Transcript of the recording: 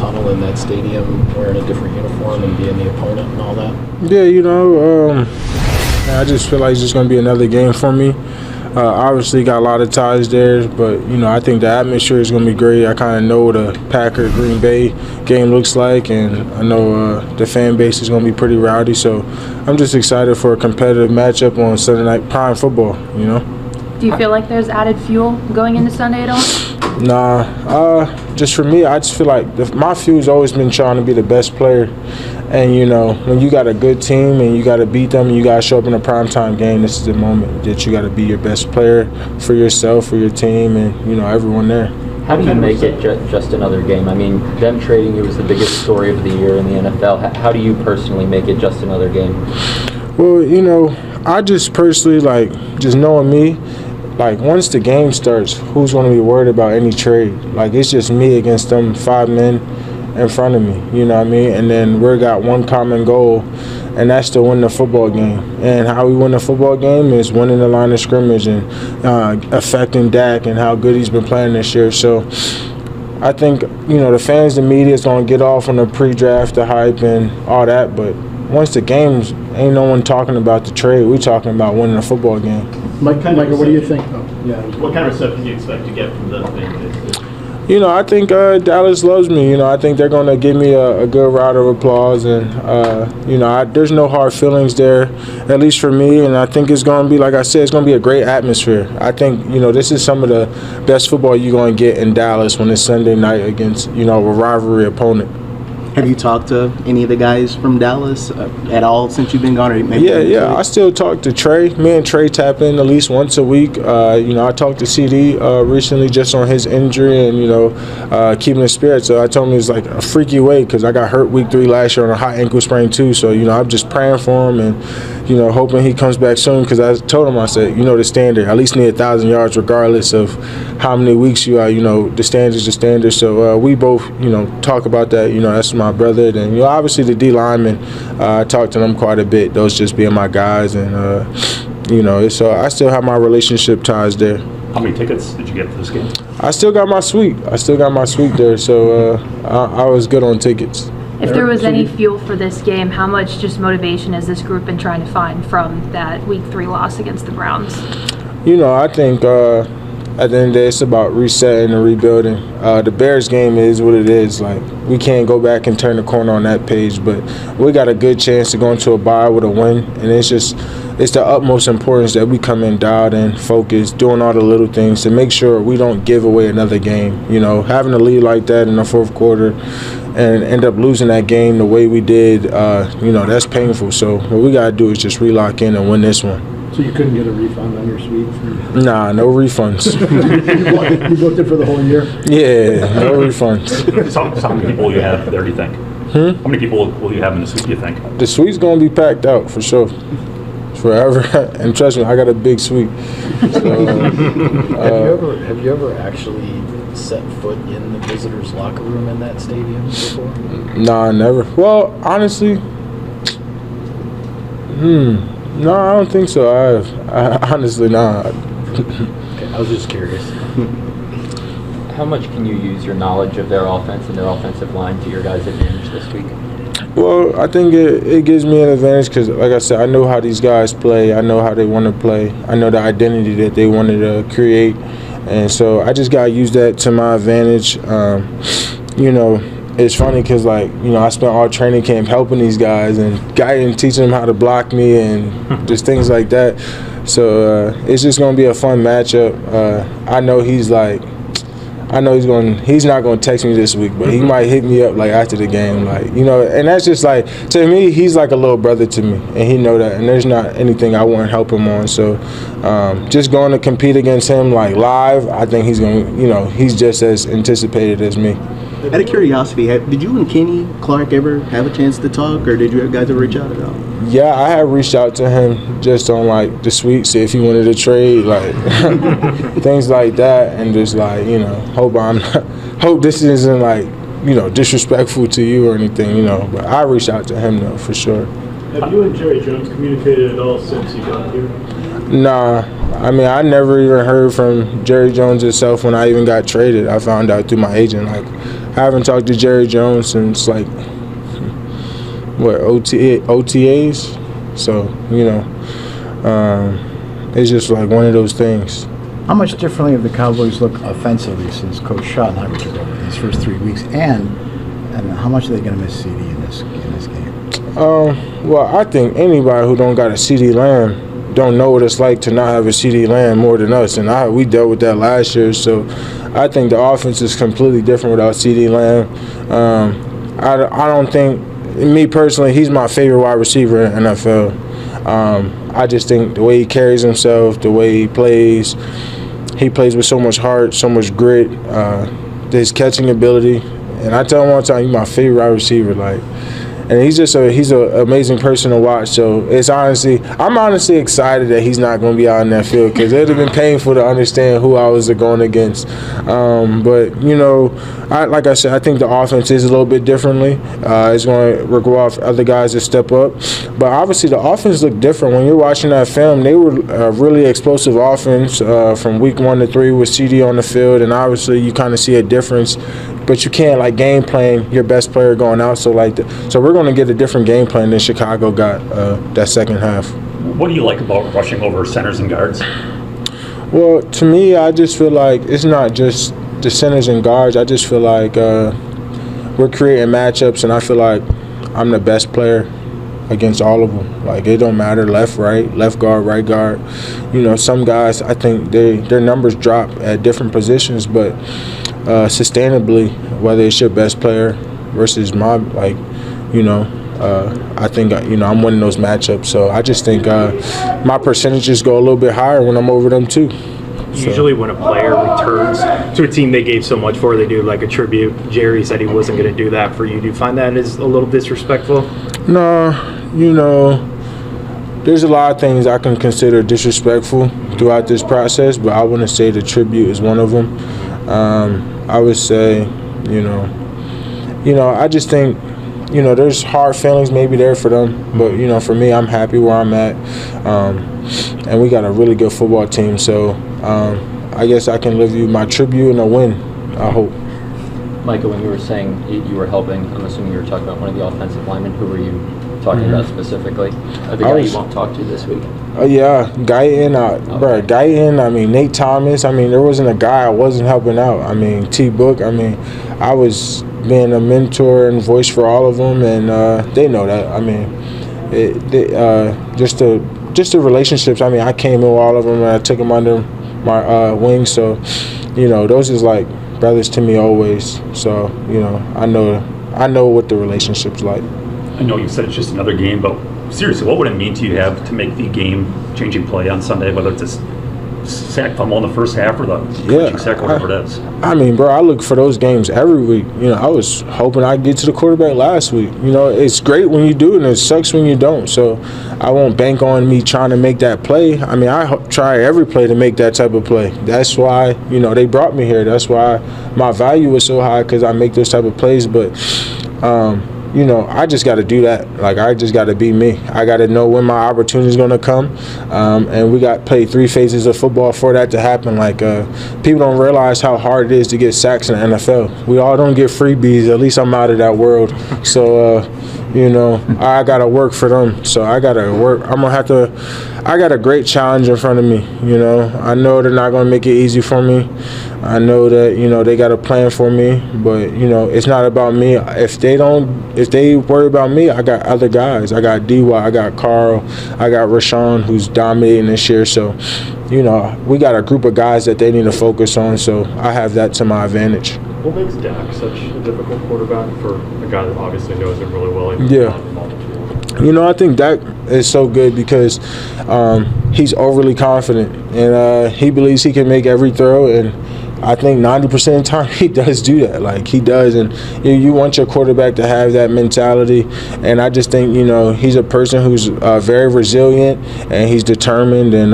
tunnel in that stadium wearing a different uniform and being the opponent and all that? Yeah, I just feel like it's just going to be another game for me. Obviously got a lot of ties there, but, I think the atmosphere is going to be great. I kind of know what a Packer-Green Bay game looks like, and I know the fan base is going to be pretty rowdy. So I'm just excited for a competitive matchup on Sunday Night Prime Football, Do you feel like there's added fuel going into Sunday at all? Nah, just for me, I just feel like my fuel's always been trying to be the best player. And, when you got a good team and you got to beat them and you got to show up in a primetime game, this is the moment that you got to be your best player for yourself, for your team, and, everyone there. How do you make it just another game? I mean, them trading you was the biggest story of the year in the NFL. How do you personally make it just another game? Well, I just personally, just knowing me, once the game starts, who's going to be worried about any trade? It's just me against them 5 men in front of me, you know what I mean? And then we got one common goal, and that's to win the football game. And how we win the football game is winning the line of scrimmage and affecting Dak and how good he's been playing this year. So I think, the fans, the media is going to get off on the pre-draft, the hype and all that, but once the game's, ain't no one talking about the trade. We talking about winning a football game. Micah, what do you think? What kind of reception do you expect to get from the fan base? I think Dallas loves me. I think they're going to give me a good round of applause. And, there's no hard feelings there, at least for me. And I think it's going to be, like I said, it's going to be a great atmosphere. I think, this is some of the best football you're going to get in Dallas when it's Sunday night against, a rivalry opponent. Have you talked to any of the guys from Dallas at all since you've been gone? Or maybe Yeah. I still talk to Trey. Me and Trey tap in at least once a week. I talked to CD recently just on his injury and, keeping his spirits. So I told him it's like a freaky way because I got hurt week 3 last year on a high ankle sprain too. So, I'm just praying for him and, hoping he comes back soon because I told him, I said, the standard. At least need 1,000 yards regardless of how many weeks you are. The standard is the standard. So we both, talk about that. That's my brother. Then, obviously the D linemen, I talk to them quite a bit. Those just being my guys. And, so I still have my relationship ties there. How many tickets did you get for this game? I still got my suite. There. So I was good on tickets. If there was any fuel for this game, how much just motivation has this group been trying to find from that Week 3 loss against the Browns? I think at the end of the day, it's about resetting and rebuilding. The Bears game is what it is. We can't go back and turn the corner on that page, but we got a good chance to go into a bye with a win, and it's the utmost importance that we come in dialed and focused, doing all the little things to make sure we don't give away another game. Having a lead like that in the fourth quarter and end up losing that game the way we did, that's painful. So what we got to do is just relock in and win this one. So you couldn't get a refund on your suite? Nah, no refunds. You booked it for the whole year? Yeah, no refunds. So how many people you have there, do you think? How many people will you have in the suite, do you think? The suite's going to be packed out for sure. Forever. And trust me, I got a big suite. So, have you ever actually set foot in the visitors' locker room in that stadium before? Nah, never. Well, honestly, no, I don't think so. Honestly, nah. Okay, I was just curious. How much can you use your knowledge of their offense and their offensive line to your guys' advantage this week? Well, I think it gives me an advantage because, like I said, I know how these guys play. I know how they want to play. I know the identity that they wanted to create. And so I just got to use that to my advantage. It's funny because, I spent all training camp helping these guys and guiding, teaching them how to block me and just things like that. So it's just going to be a fun matchup. I know he's not going to text me this week, but he might hit me up after the game, and that's just to me, he's like a little brother to me, and he know that, and there's not anything I won't help him on. So just going to compete against him live, I think he's going to, he's just as anticipated as me. Out of curiosity, did you and Kenny Clark ever have a chance to talk, or did you guys ever reach out at all? Yeah, I had reached out to him just on the suite, see if he wanted to trade, things like that, and just hope this isn't disrespectful to you or anything, But I reached out to him though, for sure. Have you and Jerry Jones communicated at all since you got here? Nah, I never even heard from Jerry Jones himself when I even got traded. I found out through my agent haven't talked to Jerry Jones since like OTAs. So it's just like one of those things. How much differently have the Cowboys looked offensively since Coach Schottenheimer took over these first 3 weeks? And how much are they going to miss CD in this game? Well, I think anybody who don't got a CD Lamb don't know what it's like to not have a CD Lamb more than us. And we dealt with that last year. So I think the offense is completely different without CD Lamb. I don't think, me personally, he's my favorite wide receiver in the NFL. I just think the way he carries himself, the way he plays with so much heart, so much grit, his catching ability. And I tell him all the time, he's my favorite wide receiver. And he's an amazing person to watch. So I'm honestly excited that he's not going to be out in that field, because it would have been painful to understand who I was going against. But like I said, I think the offense is a little bit differently. It's going to require other guys to step up. But obviously the offense looked different when you're watching that film. They were a really explosive offense from week 1 to 3 with CD on the field, and obviously you kind of see a difference. But you can't game plan your best player going out. So we're going to get a different game plan than Chicago got that second half. What do you like about rushing over centers and guards? Well, to me, I just feel like it's not just the centers and guards. I just feel like we're creating matchups, and I feel like I'm the best player against all of them. It don't matter left, right, left guard, right guard. Some guys, I think their numbers drop at different positions, but sustainably, whether it's your best player versus my, I think, I'm winning those matchups. So I just think my percentages go a little bit higher when I'm over them too. Usually when a player returns to a team they gave so much for, they do a tribute. Jerry said he wasn't going to do that for you. Do you find that is a little disrespectful? No, there's a lot of things I can consider disrespectful throughout this process, but I wouldn't say the tribute is one of them. I would say, I just think, there's hard feelings maybe there for them, but, for me, I'm happy where I'm at, and we got a really good football team, so I guess I can give you my tribute and a win, I hope. Micah, when you were saying you were helping, I'm assuming you were talking about one of the offensive linemen. Who were you talking about specifically? The guy you won't talk to this week? Yeah, Guyton, Nate Thomas. There wasn't a guy I wasn't helping out. T-Book. I was being a mentor and voice for all of them, and they know that. Just the relationships. I came in with all of them, and I took them under my wing. So, those is like brothers to me always. So, I know what the relationship's like. I know you said it's just another game, but seriously, what would it mean to you to make the game-changing play on Sunday, whether it's a sack fumble in the first half or the coaching sack, whatever it is? Bro, I look for those games every week. I was hoping I'd get to the quarterback last week. It's great when you do, and it sucks when you don't. So I won't bank on me trying to make that play. I try every play to make that type of play. That's why, they brought me here. That's why my value is so high, because I make those type of plays. But, I just got to do that. I just got to be me. I got to know when my opportunity is going to come. And we got to play 3 phases of football for that to happen. People don't realize how hard it is to get sacks in the NFL. We all don't get freebies. At least I'm out of that world. So, I got to work for them. So I got to work. I got a great challenge in front of me. I know they're not going to make it easy for me. I know that, they got a plan for me, but, it's not about me. If they worry about me, I got other guys. I got D.Y., I got Carl, I got Rashawn, who's dominating this year. So, we got a group of guys that they need to focus on, so I have that to my advantage. What makes Dak such a difficult quarterback for a guy that obviously knows him really well? I think Dak is so good because he's overly confident, and he believes he can make every throw, and I think 90% of the time he does do that. He does, and you want your quarterback to have that mentality, and I just think, he's a person who's very resilient, and he's determined, and